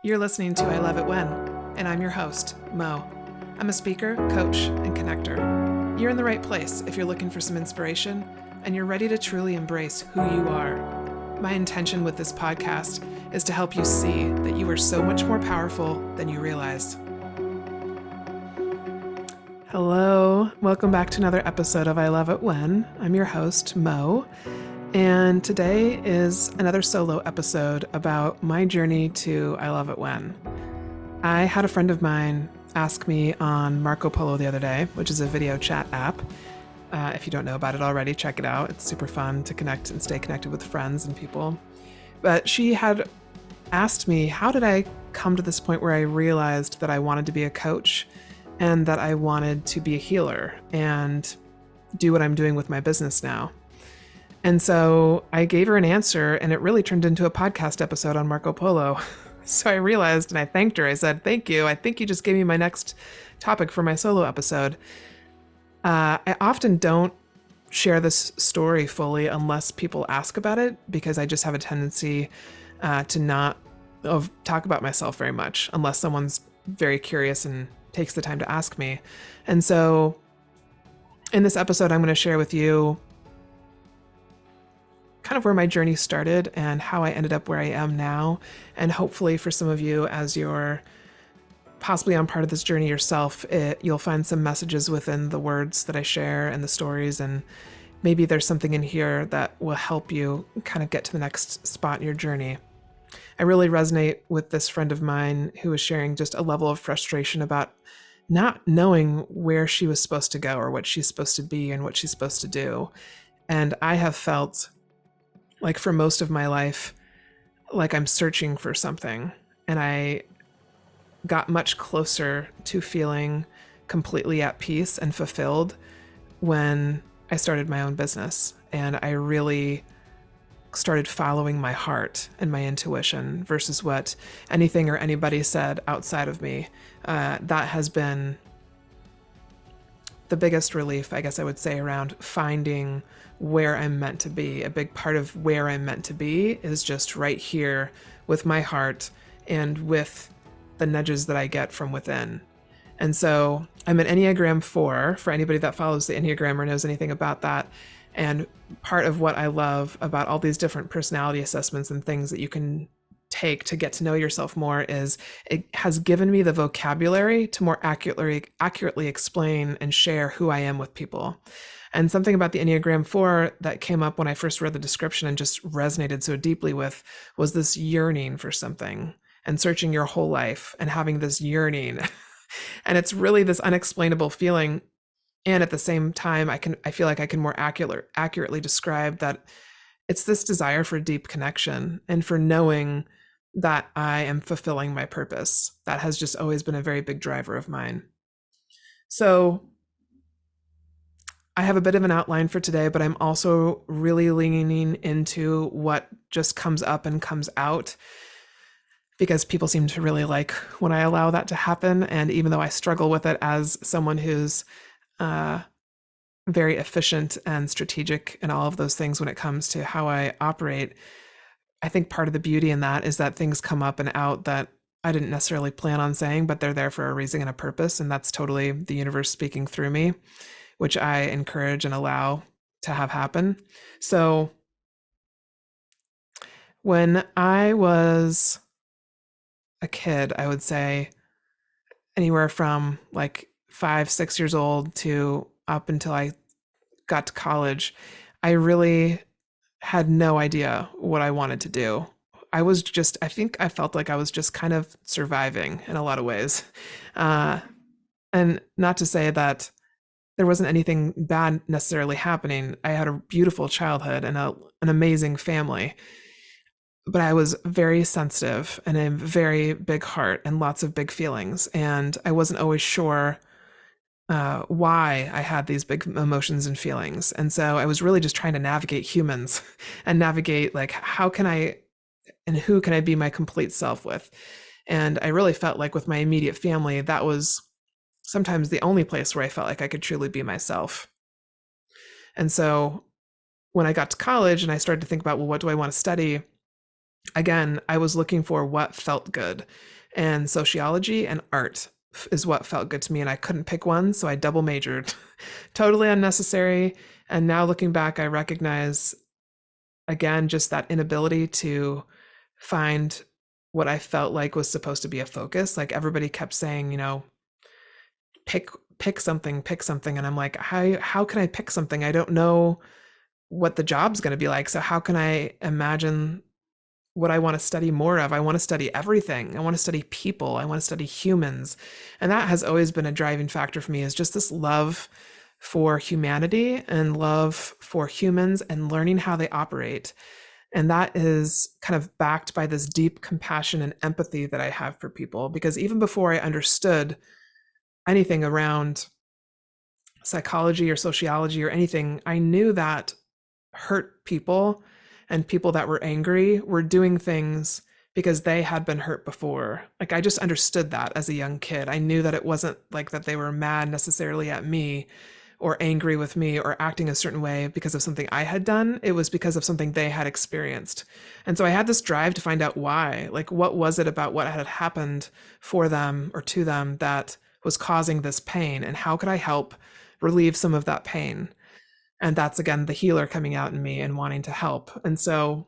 You're listening to I Love It When, and I'm your host, Mo. I'm a speaker, coach, and connector. You're in the right place if you're looking for some inspiration and you're ready to truly embrace who you are. My intention with this podcast is to help you see that you are so much more powerful than you realize. Hello, welcome back to another episode of I Love It When. I'm your host, Mo. And today is another solo episode about my journey to I Love It When. I had a friend of mine ask me on Marco Polo the other day, which is a video chat app. If you don't know about it already, check it out. It's super fun to connect and stay connected with friends and people. But she had asked me, how did I come to this point where I realized that I wanted to be a coach and that I wanted to be a healer and do what I'm doing with my business now? And so I gave her an answer, and it really turned into a podcast episode on Marco Polo. So I realized, and I thanked her. I said, thank you. I think you just gave me my next topic for my solo episode. I often don't share this story fully unless people ask about it, because I just have a tendency to not talk about myself very much unless someone's very curious and takes the time to ask me. And so in this episode, I'm going to share with you kind of where my journey started and how I ended up where I am now. And hopefully for some of you, as you're possibly on part of this journey yourself, you'll find some messages within the words that I share and the stories. And maybe there's something in here that will help you kind of get to the next spot in your journey. I really resonate with this friend of mine who was sharing just a level of frustration about not knowing where she was supposed to go or what she's supposed to be and what she's supposed to do. And I have felt like for most of my life, like I'm searching for something. And I got much closer to feeling completely at peace and fulfilled when I started my own business. And I really started following my heart and my intuition versus what anything or anybody said outside of me. That has been the biggest relief, I guess I would say, around finding where I'm meant to be. A big part of where I'm meant to be is just right here with my heart and with the nudges that I get from within. And so I'm an Enneagram 4, for anybody that follows the Enneagram or knows anything about that. And part of what I love about all these different personality assessments and things that you can take to get to know yourself more is it has given me the vocabulary to more accurately explain and share who I am with people. And something about the Enneagram 4 that came up when I first read the description and just resonated so deeply with was this yearning for something and searching your whole life and having this yearning. And it's really this unexplainable feeling. And at the same time, I feel like I can more accurately describe that it's this desire for deep connection and for knowing that I am fulfilling my purpose. That has just always been a very big driver of mine. So I have a bit of an outline for today, but I'm also really leaning into what just comes up and comes out, because people seem to really like when I allow that to happen. And even though I struggle with it as someone who's very efficient and strategic and all of those things when it comes to how I operate, I think part of the beauty in that is that things come up and out that I didn't necessarily plan on saying, but they're there for a reason and a purpose. And that's totally the universe speaking through me, which I encourage and allow to have happen. So when I was a kid, I would say anywhere from like 5, 6 years old to up until I got to college, I really had no idea what I wanted to do. I think I felt like I was just kind of surviving in a lot of ways. And not to say that there wasn't anything bad necessarily happening. I had a beautiful childhood and an amazing family. But I was very sensitive and a very big heart and lots of big feelings. And I wasn't always sure why I had these big emotions and feelings. And so I was really just trying to navigate humans and navigate like, how can I and who can I be my complete self with? And I really felt like with my immediate family, that was sometimes the only place where I felt like I could truly be myself. And so when I got to college and I started to think about, well, what do I want to study? Again, I was looking for what felt good, and sociology and art is what felt good to me, and I couldn't pick one, so I double majored. Totally unnecessary. And now looking back, I recognize again just that inability to find what I felt like was supposed to be a focus. Like everybody kept saying, pick pick something, and I'm like, how can I pick something? I don't know what the job's going to be like. So how can I imagine what I want to study more of? I want to study everything. I want to study people. I want to study humans. And that has always been a driving factor for me, is just this love for humanity and love for humans and learning how they operate. And that is kind of backed by this deep compassion and empathy that I have for people. Because even before I understood anything around psychology or sociology or anything, I knew that hurt people and people that were angry were doing things because they had been hurt before. Like I just understood that as a young kid. I knew that it wasn't like that they were mad necessarily at me or angry with me or acting a certain way because of something I had done. It was because of something they had experienced. And so I had this drive to find out why. Like, what was it about what had happened for them or to them that was causing this pain? And how could I help relieve some of that pain? And that's again the healer coming out in me and wanting to help. And so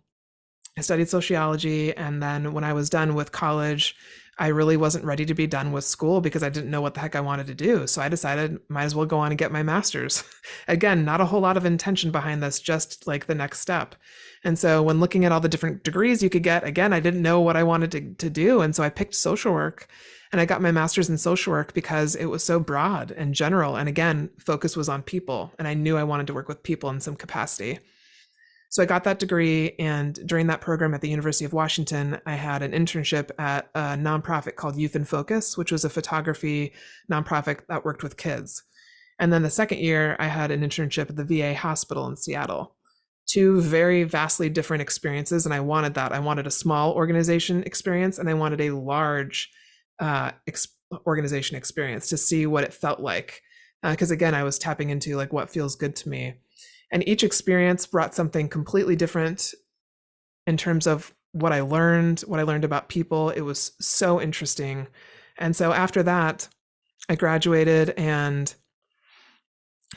I studied sociology. And then when I was done with college, I really wasn't ready to be done with school because I didn't know what the heck I wanted to do. So I decided might as well go on and get my master's. Again, not a whole lot of intention behind this, just like the next step. And so when looking at all the different degrees you could get, again, I didn't know what I wanted to do. And so I picked social work, and I got my master's in social work because it was so broad and general. And again, focus was on people. And I knew I wanted to work with people in some capacity. So I got that degree, and during that program at the University of Washington, I had an internship at a nonprofit called Youth in Focus, which was a photography nonprofit that worked with kids. And then the second year, I had an internship at the VA hospital in Seattle. Two very vastly different experiences, and I wanted that. I wanted a small organization experience, and I wanted a large organization experience to see what it felt like. Because again, I was tapping into like what feels good to me. And each experience brought something completely different in terms of what I learned about people. It was so interesting. And so after that, I graduated, and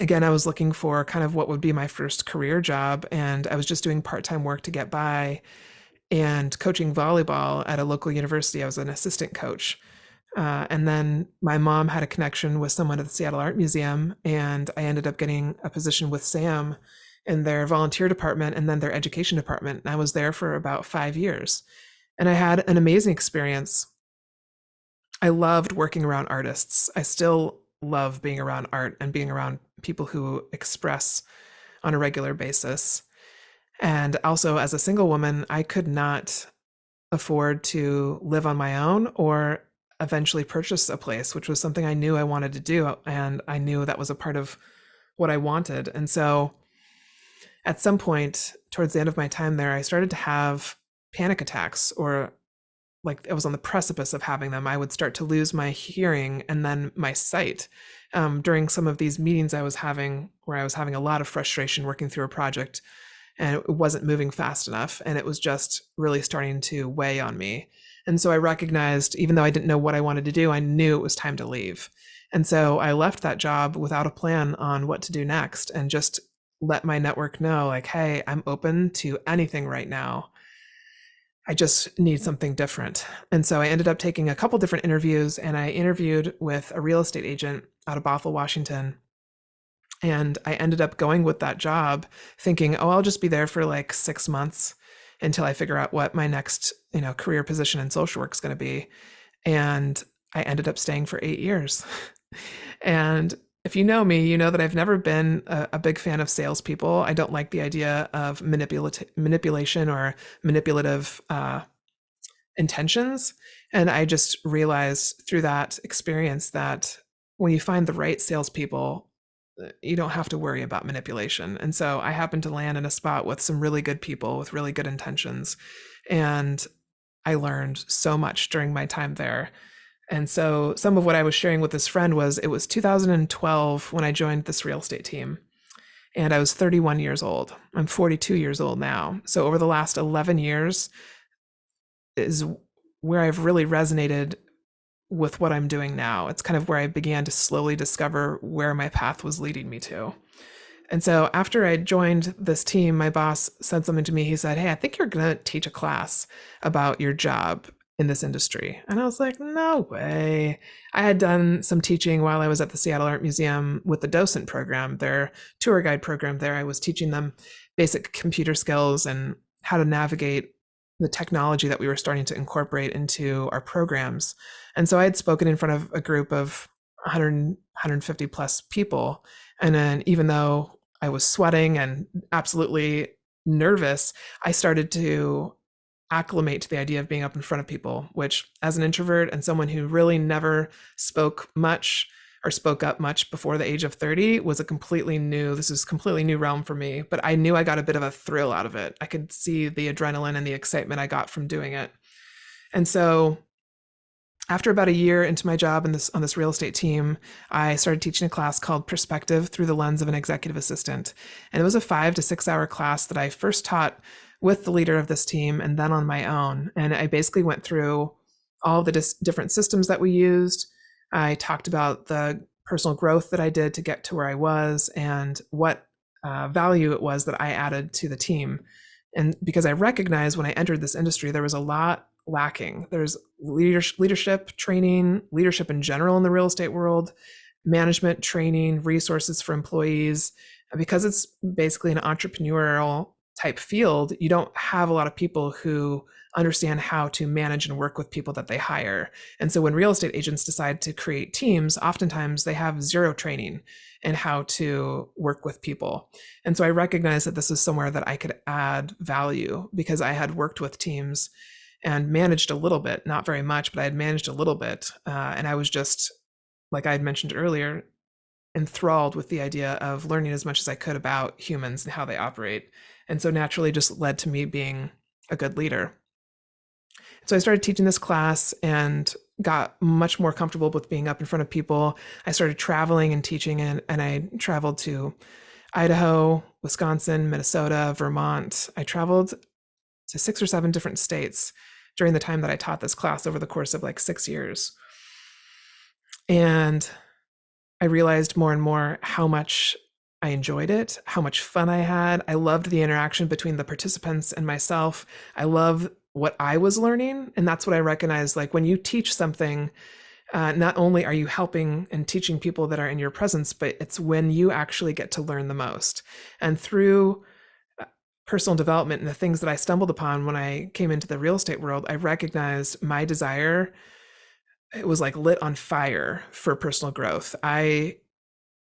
again, I was looking for kind of what would be my first career job. And I was just doing part-time work to get by and coaching volleyball at a local university. I was an assistant coach. And then my mom had a connection with someone at the Seattle Art Museum, and I ended up getting a position with Sam in their volunteer department and then their education department. And I was there for about 5 years, and I had an amazing experience. I loved working around artists. I still love being around art and being around people who express on a regular basis. And also, as a single woman, I could not afford to live on my own or eventually purchase a place, which was something I knew I wanted to do. And I knew that was a part of what I wanted. And so at some point towards the end of my time there, I started to have panic attacks, or like I was on the precipice of having them. I would start to lose my hearing and then my sight during some of these meetings I was having, where I was having a lot of frustration working through a project and it wasn't moving fast enough. And it was just really starting to weigh on me. And so I recognized, even though I didn't know what I wanted to do, I knew it was time to leave. And so I left that job without a plan on what to do next, and just let my network know, like, hey, I'm open to anything right now. I just need something different. And so I ended up taking a couple different interviews, and I interviewed with a real estate agent out of Bothell, Washington. And I ended up going with that job thinking, oh, I'll just be there for like 6 months until I figure out what my next, career position in social work is going to be. And I ended up staying for 8 years. And if you know me, you know that I've never been a big fan of salespeople. I don't like the idea of manipulation or manipulative intentions. And I just realized through that experience that when you find the right salespeople, you don't have to worry about manipulation. And so I happened to land in a spot with some really good people with really good intentions. And I learned so much during my time there. And so some of what I was sharing with this friend was, it was 2012 when I joined this real estate team. And I was 31 years old. I'm 42 years old now. So over the last 11 years, is where I've really resonated with what I'm doing now. It's kind of where I began to slowly discover where my path was leading me to. And so after I joined this team, my boss said something to me. He said, "Hey, I think you're going to teach a class about your job in this industry." And I was like, "No way." I had done some teaching while I was at the Seattle Art Museum with the docent program, their tour guide program there. I was teaching them basic computer skills and how to navigate the technology that we were starting to incorporate into our programs. And so I had spoken in front of a group of 100, 150 plus people. And then even though I was sweating and absolutely nervous, I started to acclimate to the idea of being up in front of people, which, as an introvert and someone who really never spoke much or spoke up much before the age of 30, was a completely new, this is completely new realm for me. But I knew I got a bit of a thrill out of it. I could see the adrenaline and the excitement I got from doing it. And so after about a year into my job on this real estate team, I started teaching a class called Perspective Through the Lens of an Executive Assistant. And it was a 5 to 6 hour class that I first taught with the leader of this team and then on my own. And I basically went through all the different systems that we used. I talked about the personal growth that I did to get to where I was and what value it was that I added to the team. And because I recognized when I entered this industry, there was a lot lacking. There's leadership training, leadership in general in the real estate world, management training, resources for employees. Because it's basically an entrepreneurial type field, you don't have a lot of people who understand how to manage and work with people that they hire. And so when real estate agents decide to create teams, oftentimes they have zero training in how to work with people. And so I recognized that this is somewhere that I could add value because I had worked with teams and managed a little bit, not very much, but I had managed a little bit. And I was just, like I had mentioned earlier, enthralled with the idea of learning as much as I could about humans and how they operate. And so naturally just led to me being a good leader. So I started teaching this class and got much more comfortable with being up in front of people. I started traveling and teaching, and I traveled to Idaho, Wisconsin, Minnesota, Vermont. I traveled to 6 or 7 different states during the time that I taught this class over the course of like 6 years. And I realized more and more how much I enjoyed it, how much fun I had. I loved the interaction between the participants and myself. I love what I was learning. And that's what I recognized. Like when you teach something, not only are you helping and teaching people that are in your presence, but it's when you actually get to learn the most. And through personal development and the things that I stumbled upon when I came into the real estate world, I recognized my desire. It was like lit on fire for personal growth.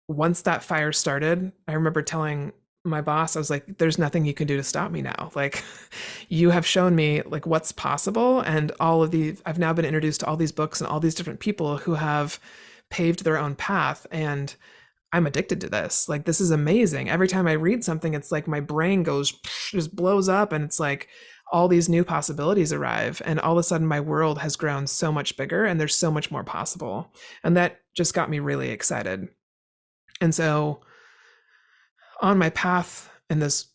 Once that fire started, I remember telling my boss, I was like, there's nothing you can do to stop me now. Like, you have shown me like what's possible. And I've now been introduced to all these books and all these different people who have paved their own path. And I'm addicted to this. Like, this is amazing. Every time I read something, it's like my brain goes, just blows up. And it's like all these new possibilities arrive. And all of a sudden, my world has grown so much bigger and there's so much more possible. And that just got me really excited. And so on my path in this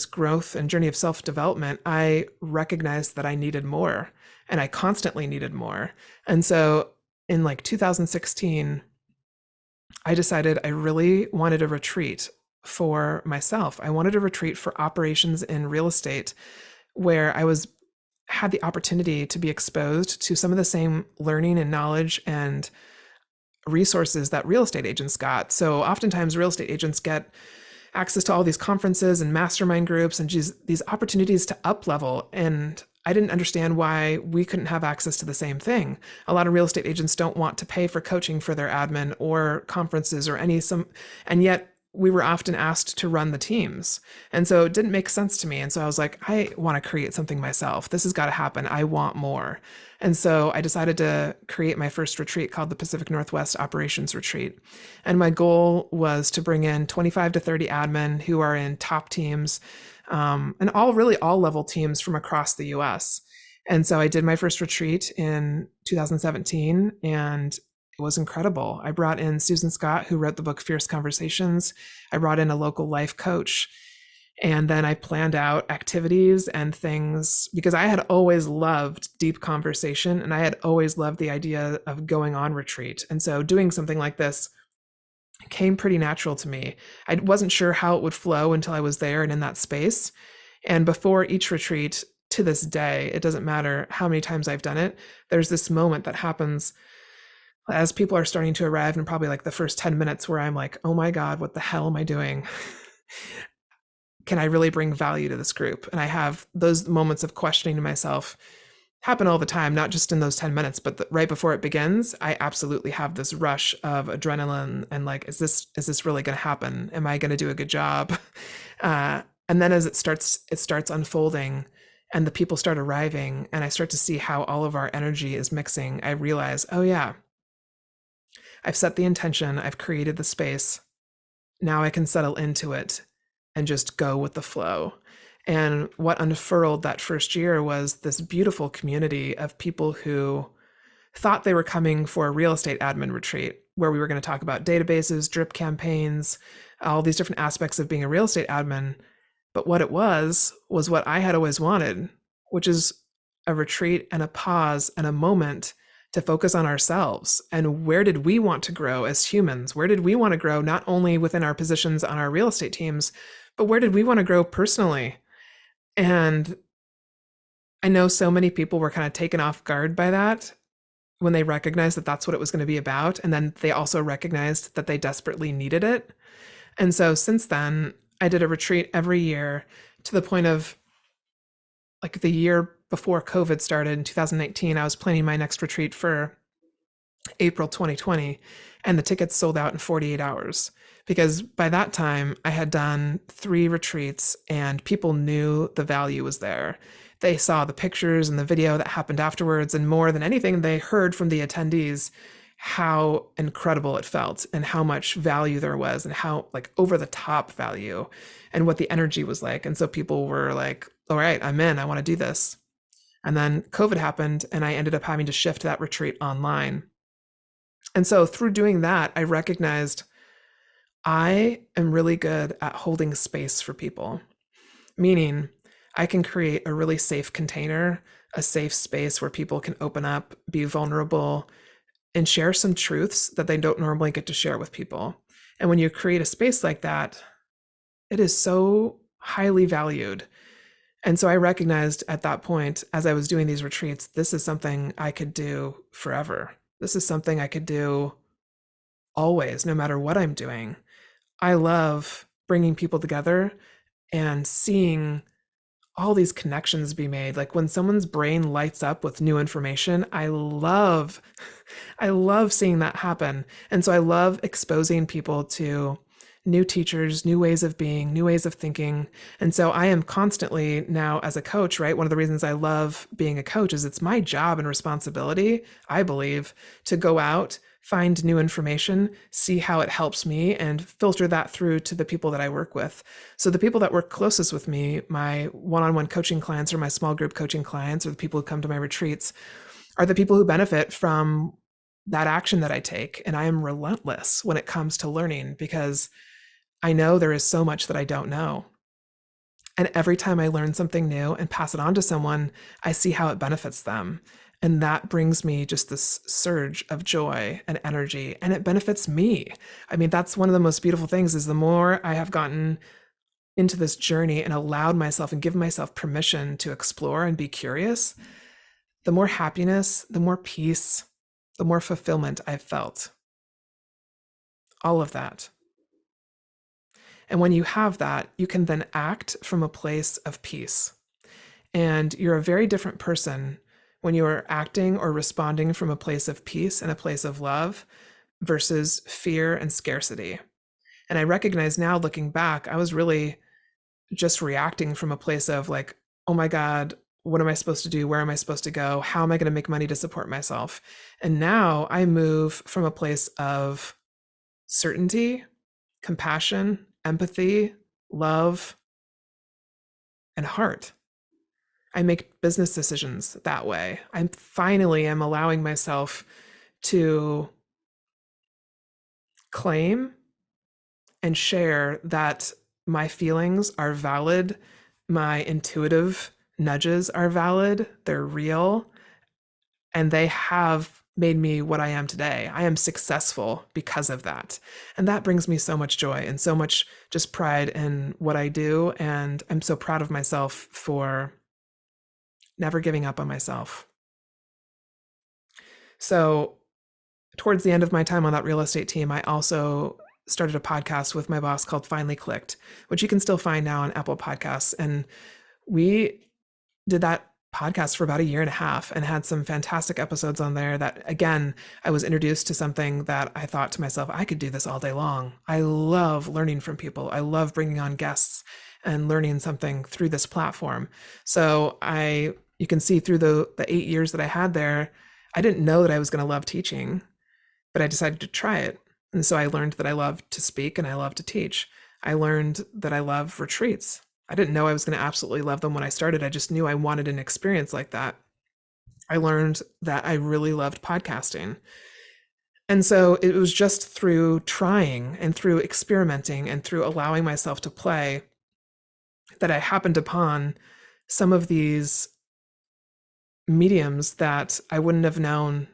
growth and journey of self-development, I recognized that I needed more and I constantly needed more. And so in like 2016, I decided I really wanted a retreat for myself. I wanted a retreat for operations in real estate where I had the opportunity to be exposed to some of the same learning and knowledge and resources that real estate agents got. So oftentimes real estate agents get access to all these conferences and mastermind groups and these opportunities to up level. And I didn't understand why we couldn't have access to the same thing. A lot of real estate agents don't want to pay for coaching for their admin or conferences or and yet we were often asked to run the teams. And so it didn't make sense to me. And so I was like, I want to create something myself. This has got to happen. I want more. And so I decided to create my first retreat called the Pacific Northwest Operations Retreat. And my goal was to bring in 25 to 30 admin who are in top teams, and all level teams from across the US. And so I did my first retreat in 2017 and it was incredible. I brought in Susan Scott, who wrote the book Fierce Conversations. I brought in a local life coach And then I planned out activities and things because I had always loved deep conversation and I had always loved the idea of going on retreat. And so doing something like this came pretty natural to me. I wasn't sure how it would flow until I was there and in that space. And before each retreat, to this day, it doesn't matter how many times I've done it, there's this moment that happens as people are starting to arrive in probably like the first 10 minutes where I'm like, oh my God, what the hell am I doing? Can I really bring value to this group? And I have those moments of questioning to myself happen all the time, not just in those 10 minutes, but right before it begins, I absolutely have this rush of adrenaline and like, is this really going to happen? Am I going to do a good job? And then as it starts unfolding and the people start arriving and I start to see how all of our energy is mixing, I realize, oh yeah, I've set the intention, I've created the space. Now I can settle into it and just go with the flow. And what unfurled that first year was this beautiful community of people who thought they were coming for a real estate admin retreat where we were going to talk about databases, drip campaigns, all these different aspects of being a real estate admin. But what it was what I had always wanted, which is a retreat and a pause and a moment to focus on ourselves and where did we want to grow as humans? Where did we want to grow not only within our positions on our real estate teams, but where did we want to grow personally? And I know so many people were kind of taken off guard by that when they recognized that that's what it was going to be about. And then they also recognized that they desperately needed it. And so since then, I did a retreat every year to the point of like the year before COVID started in 2019, I was planning my next retreat for April 2020, and the tickets sold out in 48 hours. Because by that time, I had done 3 retreats and people knew the value was there. They saw the pictures and the video that happened afterwards, and more than anything, they heard from the attendees how incredible it felt and how much value there was and how like over the top value and what the energy was like. And so people were like, all right, I'm in, I want to do this. And then COVID happened and I ended up having to shift that retreat online. And so through doing that, I recognized I am really good at holding space for people, meaning I can create a really safe container, a safe space where people can open up, be vulnerable, and share some truths that they don't normally get to share with people. And when you create a space like that, it is so highly valued. And so I recognized at that point, as I was doing these retreats, this is something I could do forever. This is something I could do always, no matter what I'm doing. I love bringing people together and seeing all these connections be made. Like when someone's brain lights up with new information, I love seeing that happen. And so I love exposing people to new teachers, new ways of being, new ways of thinking. And so I am constantly now as a coach, right? One of the reasons I love being a coach is it's my job and responsibility, I believe, to go out, find new information, see how it helps me, and filter that through to the people that I work with. So the people that work closest with me, my one-on-one coaching clients or my small group coaching clients or the people who come to my retreats, are the people who benefit from that action that I take. And I am relentless when it comes to learning because I know there is so much that I don't know. And every time I learn something new and pass it on to someone, I see how it benefits them. And that brings me just this surge of joy and energy, and it benefits me. I mean, that's one of the most beautiful things is the more I have gotten into this journey and allowed myself and given myself permission to explore and be curious, the more happiness, the more peace, the more fulfillment I've felt. All of that. And when you have that, you can then act from a place of peace. And you're a very different person when you are acting or responding from a place of peace and a place of love versus fear and scarcity. And I recognize now looking back, I was really just reacting from a place of like, oh my God, what am I supposed to do? Where am I supposed to go? How am I going to make money to support myself? And now I move from a place of certainty, compassion, empathy, love, and heart. I make business decisions that way. I finally am allowing myself to claim and share that my feelings are valid, my intuitive nudges are valid, they're real, and they have made me what I am today. I am successful because of that. And that brings me so much joy and so much just pride in what I do. And I'm so proud of myself for never giving up on myself. So, towards the end of my time on that real estate team, I also started a podcast with my boss called Finally Clicked, which you can still find now on Apple Podcasts. And we did that podcast for about a year and a half and had some fantastic episodes on there that, again, I was introduced to something that I thought to myself, I could do this all day long. I love learning from people. I love bringing on guests and learning something through this platform. So you can see through the 8 years that I had there, I didn't know that I was going to love teaching, but I decided to try it. And so I learned that I love to speak and I love to teach. I learned that I love retreats. I didn't know I was going to absolutely love them when I started. I just knew I wanted an experience like that. I learned that I really loved podcasting. And so it was just through trying and through experimenting and through allowing myself to play that I happened upon some of these mediums that I wouldn't have known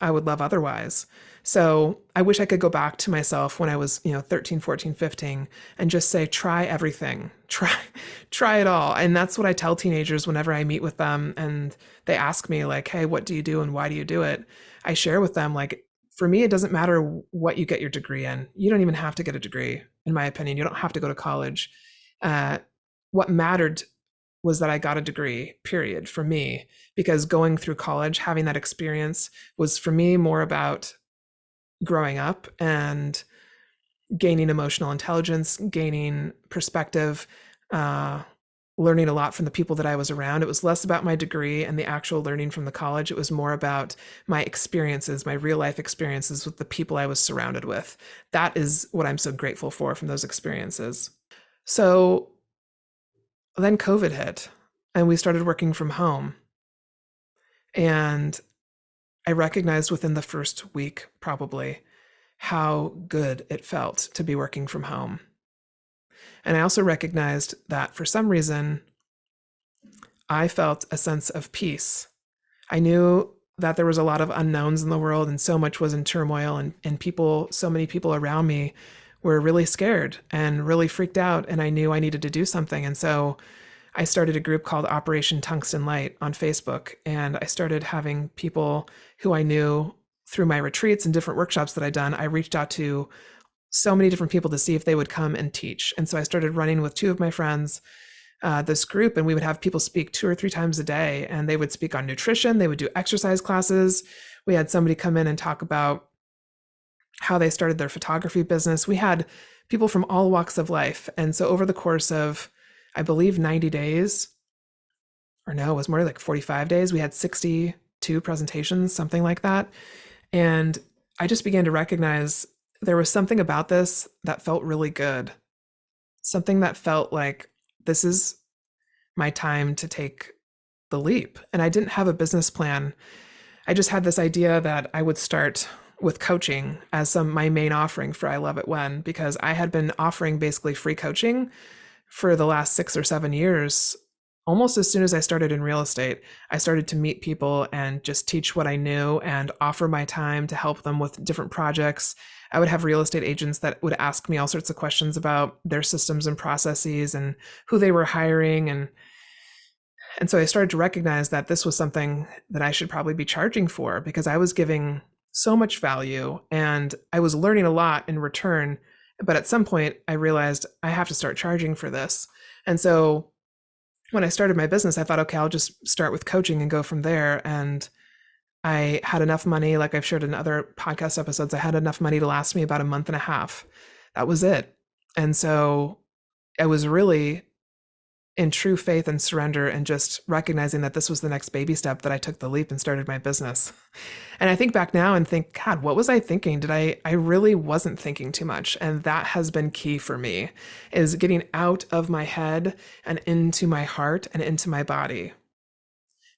I would love otherwise. So I wish I could go back to myself when I was, 13, 14, 15 and just say, try everything, try it all. And that's what I tell teenagers whenever I meet with them and they ask me like, hey, what do you do and why do you do it? I share with them like, for me, it doesn't matter what you get your degree in. You don't even have to get a degree, in my opinion. You don't have to go to college. Uh, what mattered was that I got a degree, period, for me, because going through college, having that experience was for me more about growing up and gaining emotional intelligence, gaining perspective, learning a lot from the people that I was around. It was less about my degree and the actual learning from the college. It was more about my experiences, my real life experiences with the people I was surrounded with. That is what I'm so grateful for from those experiences. So then COVID hit and we started working from home. And I recognized within the first week, probably, how good it felt to be working from home. And I also recognized that for some reason, I felt a sense of peace. I knew that there was a lot of unknowns in the world and so much was in turmoil and people, so many people around me were really scared and really freaked out. And I knew I needed to do something. And so I started a group called Operation Tungsten Light on Facebook. And I started having people who I knew through my retreats and different workshops that I'd done. I reached out to so many different people to see if they would come and teach. And so I started running with two of my friends this group, and we would have people speak 2 or 3 times a day. And they would speak on nutrition. They would do exercise classes. We had somebody come in and talk about how they started their photography business. We had people from all walks of life. And so over the course of, I believe 90 days, or no, it was more like 45 days. We had 62 presentations, something like that. And I just began to recognize there was something about this that felt really good. Something that felt like this is my time to take the leap. And I didn't have a business plan. I just had this idea that I would start with coaching as my main offering for I Love It When, because I had been offering basically free coaching for the last 6 or 7 years. Almost as soon as I started in real estate, I started to meet people and just teach what I knew and offer my time to help them with different projects. I would have real estate agents that would ask me all sorts of questions about their systems and processes and who they were hiring. And so I started to recognize that this was something that I should probably be charging for, because I was giving so much value and I was learning a lot in return. But at some point I realized I have to start charging for this. And so when I started my business, I thought, okay, I'll just start with coaching and go from there. And I had enough money, like I've shared in other podcast episodes, I had enough money to last me about a month and a half. That was it. And so I was really in true faith and surrender and just recognizing that this was the next baby step, that I took the leap and started my business. And I think back now and think, God, what was I thinking? I really wasn't thinking too much. And that has been key for me, is getting out of my head and into my heart and into my body.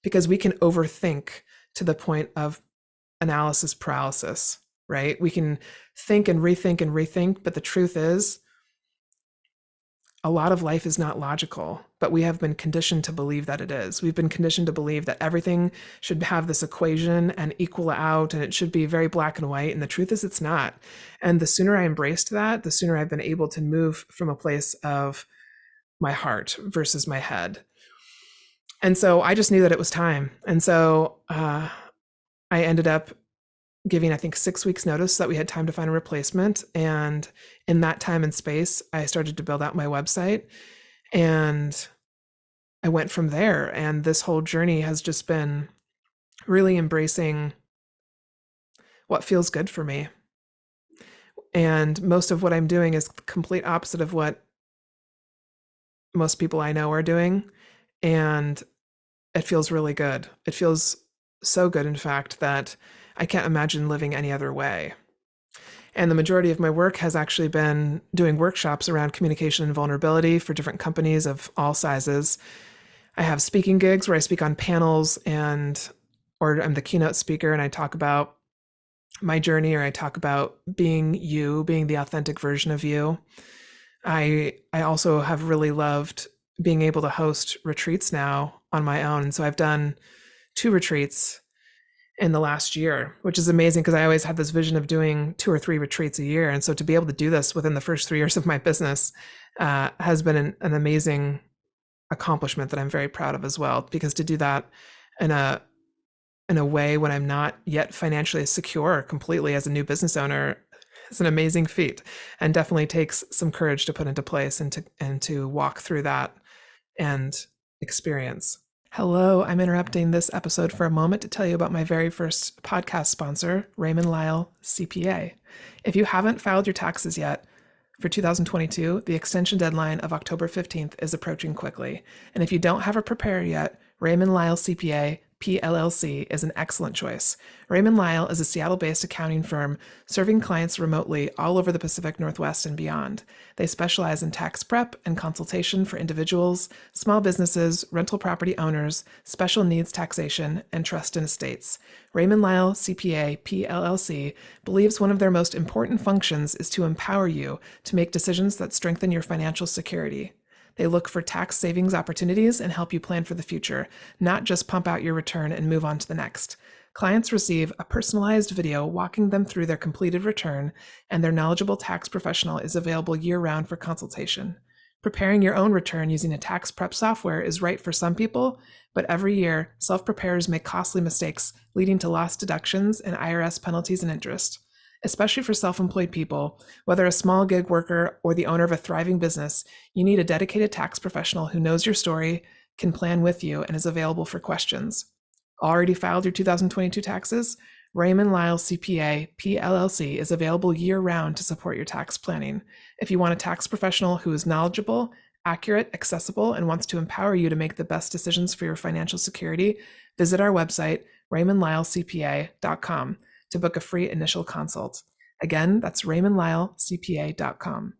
Because we can overthink to the point of analysis paralysis, right? We can think and rethink, but the truth is, a lot of life is not logical, but we have been conditioned to believe that it is. We've been conditioned to believe that everything should have this equation and equal out, and it should be very black and white. And the truth is, it's not. And the sooner I embraced that, the sooner I've been able to move from a place of my heart versus my head. And so I just knew that it was time. And so I ended up giving, I think, 6 weeks notice so that we had time to find a replacement. And in that time and space, I started to build out my website, and I went from there. And this whole journey has just been really embracing what feels good for me. And most of what I'm doing is the complete opposite of what most people I know are doing. And it feels really good. It feels so good, in fact, that I can't imagine living any other way. And the majority of my work has actually been doing workshops around communication and vulnerability for different companies of all sizes. I have speaking gigs where I speak on panels, or I'm the keynote speaker, and I talk about my journey, or I talk about being you, being the authentic version of you. I also have really loved being able to host retreats now on my own. And so I've done 2 retreats in the last year, which is amazing because I always had this vision of doing 2 or 3 retreats a year. And so to be able to do this within the first 3 years of my business has been an amazing accomplishment that I'm very proud of as well. Because to do that in a way when I'm not yet financially secure completely as a new business owner is an amazing feat, and definitely takes some courage to put into place and to walk through that and experience. Hello, I'm interrupting this episode for a moment to tell you about my very first podcast sponsor, Raymond Lyle CPA. If you haven't filed your taxes yet for 2022, the extension deadline of October 15th is approaching quickly. And if you don't have a preparer yet, Raymond Lyle CPA PLLC is an excellent choice. Raymond Lyle is a Seattle-based accounting firm serving clients remotely all over the Pacific Northwest and beyond. They specialize in tax prep and consultation for individuals, small businesses, rental property owners, special needs taxation, and trust and estates. Raymond Lyle CPA PLLC believes one of their most important functions is to empower you to make decisions that strengthen your financial security. They look for tax savings opportunities and help you plan for the future, not just pump out your return and move on to the next. Clients receive a personalized video walking them through their completed return, and their knowledgeable tax professional is available year-round for consultation. Preparing your own return using a tax prep software is right for some people, but every year, self-preparers make costly mistakes, leading to lost deductions and IRS penalties and interest. Especially for self-employed people, whether a small gig worker or the owner of a thriving business, you need a dedicated tax professional who knows your story, can plan with you, and is available for questions. Already filed your 2022 taxes? Raymond Lyle CPA PLLC is available year-round to support your tax planning. If you want a tax professional who is knowledgeable, accurate, accessible, and wants to empower you to make the best decisions for your financial security, visit our website, raymondlylecpa.com. to book a free initial consult. Again, that's raymondlylecpa.com.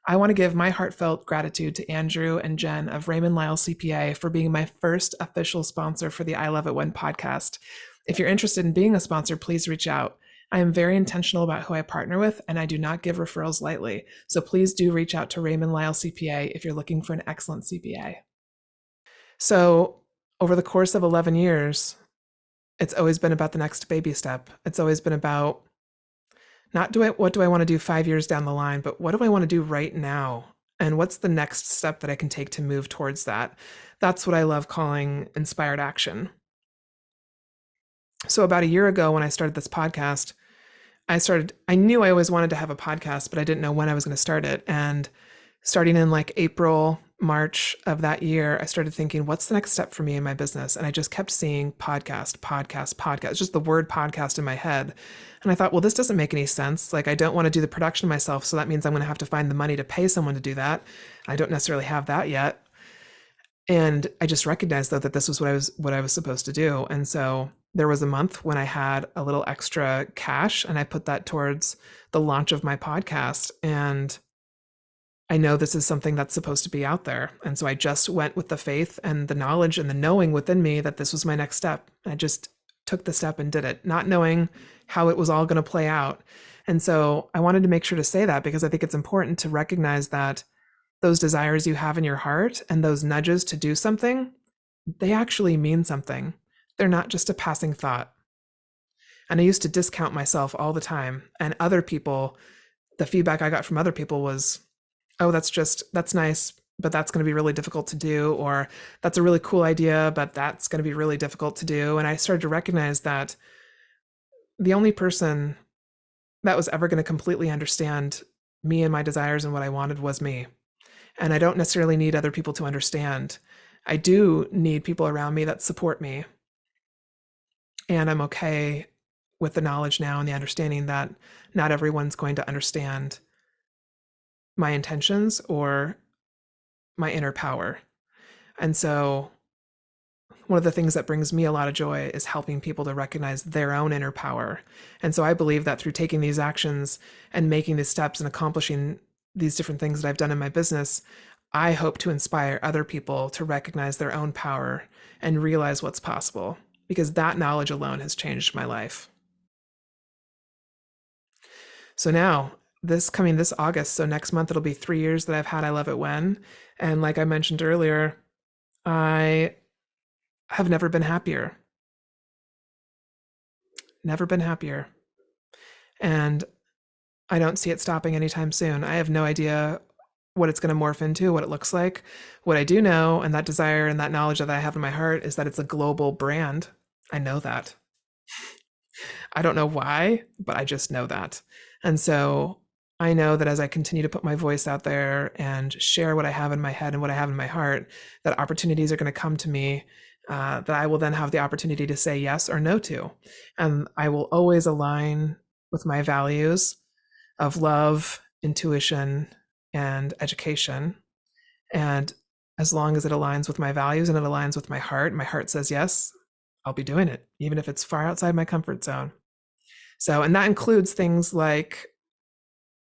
I want to give my heartfelt gratitude to Andrew and Jen of Raymond Lyle CPA for being my first official sponsor for the I Love It When podcast. If you're interested in being a sponsor, please reach out. I am very intentional about who I partner with, and I do not give referrals lightly. So please do reach out to Raymond Lyle CPA if you're looking for an excellent CPA. So over the course of 11 years, it's always been about the next baby step. It's always been about what do I want to do 5 years down the line, but what do I want to do right now? And what's the next step that I can take to move towards that? That's what I love calling inspired action. So about a year ago when I started this podcast, I knew I always wanted to have a podcast, but I didn't know when I was going to start it. And starting in like April, March of that year, I started thinking, what's the next step for me in my business? And I just kept seeing podcast, just the word podcast in my head. And I thought, well, this doesn't make any sense. Like, I don't want to do the production myself. So that means I'm going to have to find the money to pay someone to do that. I don't necessarily have that yet. And I just recognized though that this was what I was supposed to do. And so there was a month when I had a little extra cash, and I put that towards the launch of my podcast. And I know this is something that's supposed to be out there. And so I just went with the faith and the knowledge and the knowing within me that this was my next step. I just took the step and did it, not knowing how it was all going to play out. And so I wanted to make sure to say that because I think it's important to recognize that those desires you have in your heart and those nudges to do something, they actually mean something. They're not just a passing thought. And I used to discount myself all the time. And other people, the feedback I got from other people was, oh, that's nice, but that's going to be really difficult to do. Or that's a really cool idea, but that's going to be really difficult to do. And I started to recognize that the only person that was ever going to completely understand me and my desires and what I wanted was me. And I don't necessarily need other people to understand. I do need people around me that support me. And I'm okay with the knowledge now and the understanding that not everyone's going to understand my intentions or my inner power. And so one of the things that brings me a lot of joy is helping people to recognize their own inner power. And so I believe that through taking these actions and making these steps and accomplishing these different things that I've done in my business, I hope to inspire other people to recognize their own power and realize what's possible, because that knowledge alone has changed my life. So now, this August, so next month, it'll be 3 years that I've had I Love It When. And like I mentioned earlier, I have never been happier. Never been happier. And I don't see it stopping anytime soon. I have no idea what it's going to morph into, what it looks like. What I do know, and that desire and that knowledge that I have in my heart, is that it's a global brand. I know that. I don't know why, but I just know that. And so I know that as I continue to put my voice out there and share what I have in my head and what I have in my heart, that opportunities are going to come to me that I will then have the opportunity to say yes or no to. And I will always align with my values of love, intuition, and education. And as long as it aligns with my values and it aligns with my heart says yes, I'll be doing it, even if it's far outside my comfort zone. So, and that includes things like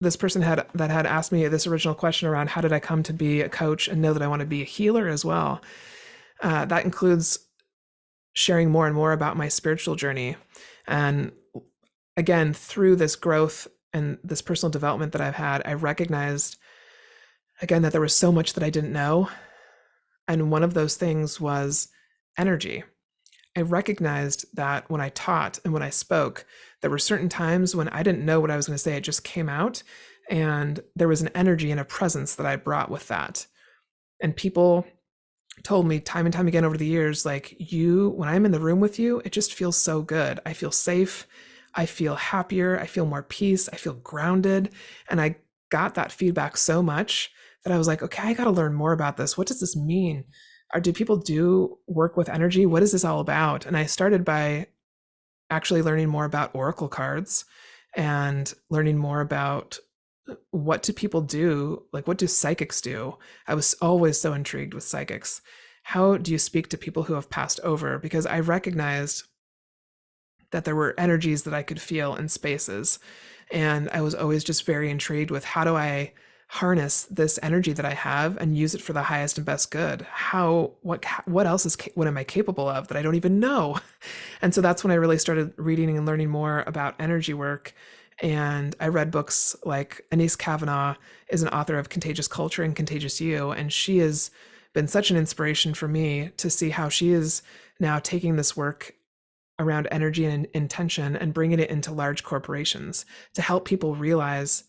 this person had asked me this original question around how did I come to be a coach and know that I want to be a healer as well. That includes sharing more and more about my spiritual journey. And again, through this growth and this personal development that I've had, I recognized again that there was so much that I didn't know. And one of those things was energy. I recognized that when I taught and when I spoke, there were certain times when I didn't know what I was going to say. It just came out. And there was an energy and a presence that I brought with that. And people told me time and time again over the years, like, when I'm in the room with you, it just feels so good. I feel safe. I feel happier. I feel more peace. I feel grounded. And I got that feedback so much that I was like, okay, I got to learn more about this. What does this mean? Or do people do work with energy? What is this all about? And I started by actually learning more about oracle cards and learning more about what do people do? Like, what do psychics do? I was always so intrigued with psychics. How do you speak to people who have passed over? Because I recognized that there were energies that I could feel in spaces. And I was always just very intrigued with how do I harness this energy that I have and use it for the highest and best good? What else what am I capable of that I don't even know? And so that's when I really started reading and learning more about energy work. And I read books like Anise Kavanaugh is an author of Contagious Culture and Contagious You. And she has been such an inspiration for me to see how she is now taking this work around energy and intention and bringing it into large corporations to help people realize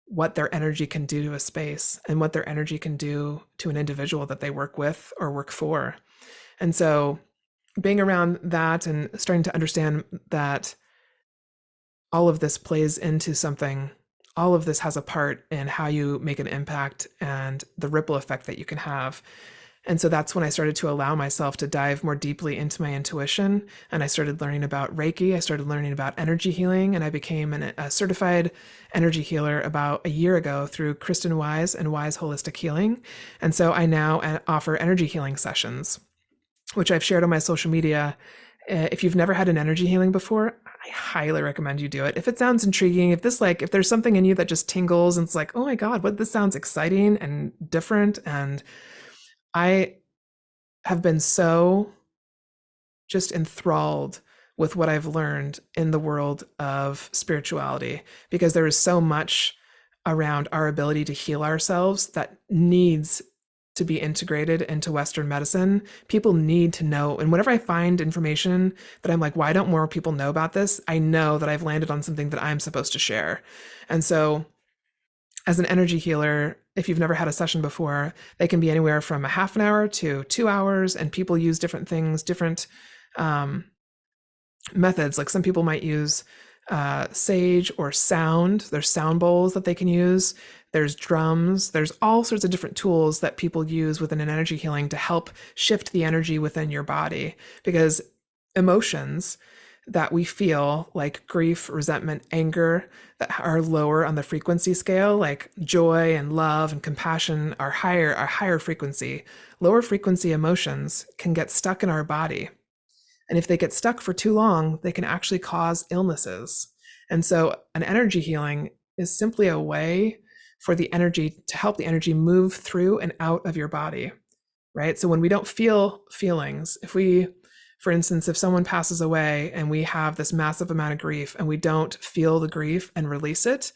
what their energy can do to a space and what their energy can do to an individual that they work with or work for. And so being around that and starting to understand that all of this plays into something, all of this has a part in how you make an impact and the ripple effect that you can have. And so that's when I started to allow myself to dive more deeply into my intuition. And I started learning about Reiki. I started learning about energy healing. And I became a certified energy healer about a year ago through Kristen Wise and Wise Holistic Healing. And so I now offer energy healing sessions, which I've shared on my social media. If you've never had an energy healing before, I highly recommend you do it. If it sounds intriguing, if there's something in you that just tingles and it's like, oh my God, this sounds exciting and different. And I have been so just enthralled with what I've learned in the world of spirituality because there is so much around our ability to heal ourselves that needs to be integrated into Western medicine. People need to know. And whenever I find information that I'm like, why don't more people know about this? I know that I've landed on something that I'm supposed to share. And so, as an energy healer, if you've never had a session before, they can be anywhere from a half an hour to 2 hours, and people use different things, different methods. Like some people might use sage or sound. There's sound bowls that they can use. There's drums. There's all sorts of different tools that people use within an energy healing to help shift the energy within your body. Because emotions that we feel, like grief, resentment, anger, that are lower on the frequency scale, like joy and love and compassion, are higher frequency. Lower frequency emotions can get stuck in our body. And if they get stuck for too long, they can actually cause illnesses. And so an energy healing is simply a way for the energy to help the energy move through and out of your body, right? So when we don't feel feelings, for instance, if someone passes away and we have this massive amount of grief and we don't feel the grief and release it,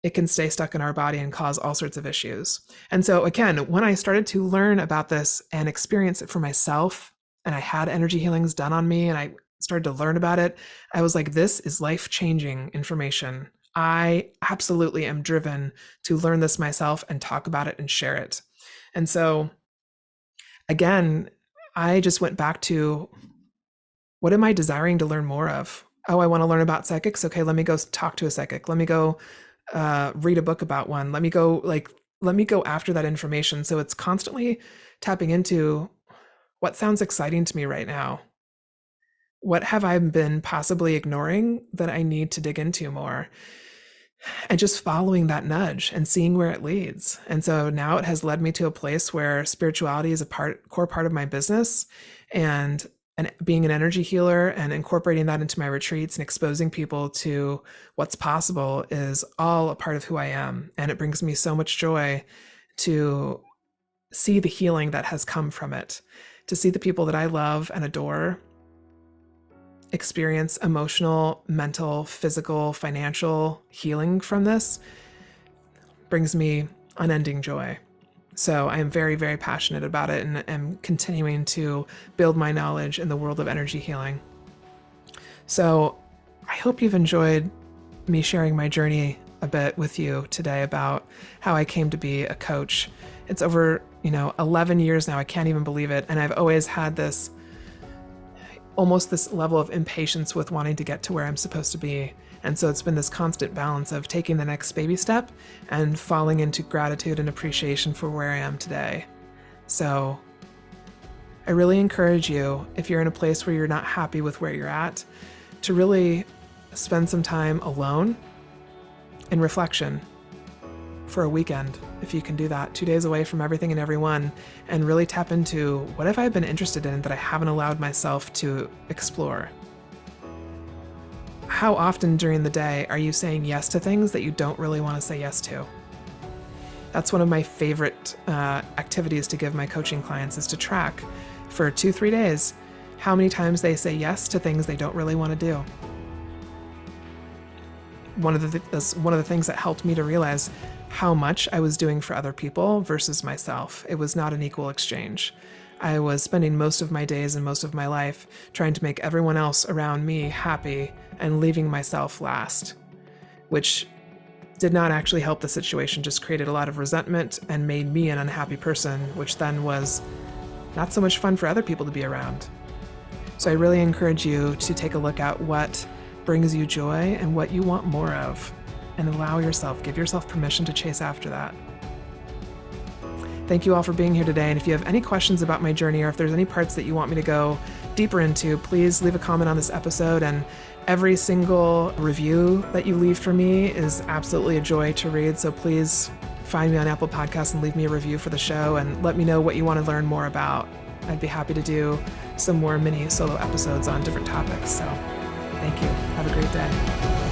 it can stay stuck in our body and cause all sorts of issues. And so again, when I started to learn about this and experience it for myself, and I had energy healings done on me and I started to learn about it, I was like, this is life-changing information. I absolutely am driven to learn this myself and talk about it and share it. And so again, I just went back to, what am I desiring to learn more of? Oh, I want to learn about psychics. Okay, let me go talk to a psychic. Let me go read a book about one. Let me go after that information. So it's constantly tapping into, what sounds exciting to me right now? What have I been possibly ignoring that I need to dig into more? And just following that nudge and seeing where it leads. And so now it has led me to a place where spirituality is a core part of my business, and being an energy healer and incorporating that into my retreats and exposing people to what's possible is all a part of who I am. And it brings me so much joy to see the healing that has come from it, to see the people that I love and adore experience emotional, mental, physical, financial healing from this brings me unending joy. So I am very, very passionate about it and am continuing to build my knowledge in the world of energy healing. So I hope you've enjoyed me sharing my journey a bit with you today about how I came to be a coach. It's over, 11 years now. I can't even believe it. And I've always had this level of impatience with wanting to get to where I'm supposed to be. And so it's been this constant balance of taking the next baby step and falling into gratitude and appreciation for where I am today. So I really encourage you, if you're in a place where you're not happy with where you're at, to really spend some time alone in reflection for a weekend, if you can do that, 2 days away from everything and everyone, and really tap into, what have I been interested in that I haven't allowed myself to explore? How often during the day are you saying yes to things that you don't really want to say yes to? That's one of my favorite activities to give my coaching clients, is to track for 2-3 days how many times they say yes to things they don't really want to do. One of the things that helped me to realize how much I was doing for other people versus myself. It was not an equal exchange. I was spending most of my days and most of my life trying to make everyone else around me happy and leaving myself last, which did not actually help the situation, just created a lot of resentment and made me an unhappy person, which then was not so much fun for other people to be around. So I really encourage you to take a look at what brings you joy and what you want more of, and give yourself permission to chase after that. Thank you all for being here today. And if you have any questions about my journey, or if there's any parts that you want me to go deeper into, please leave a comment on this episode. And every single review that you leave for me is absolutely a joy to read. So please find me on Apple Podcasts and leave me a review for the show and let me know what you want to learn more about. I'd be happy to do some more mini solo episodes on different topics. So thank you. Have a great day.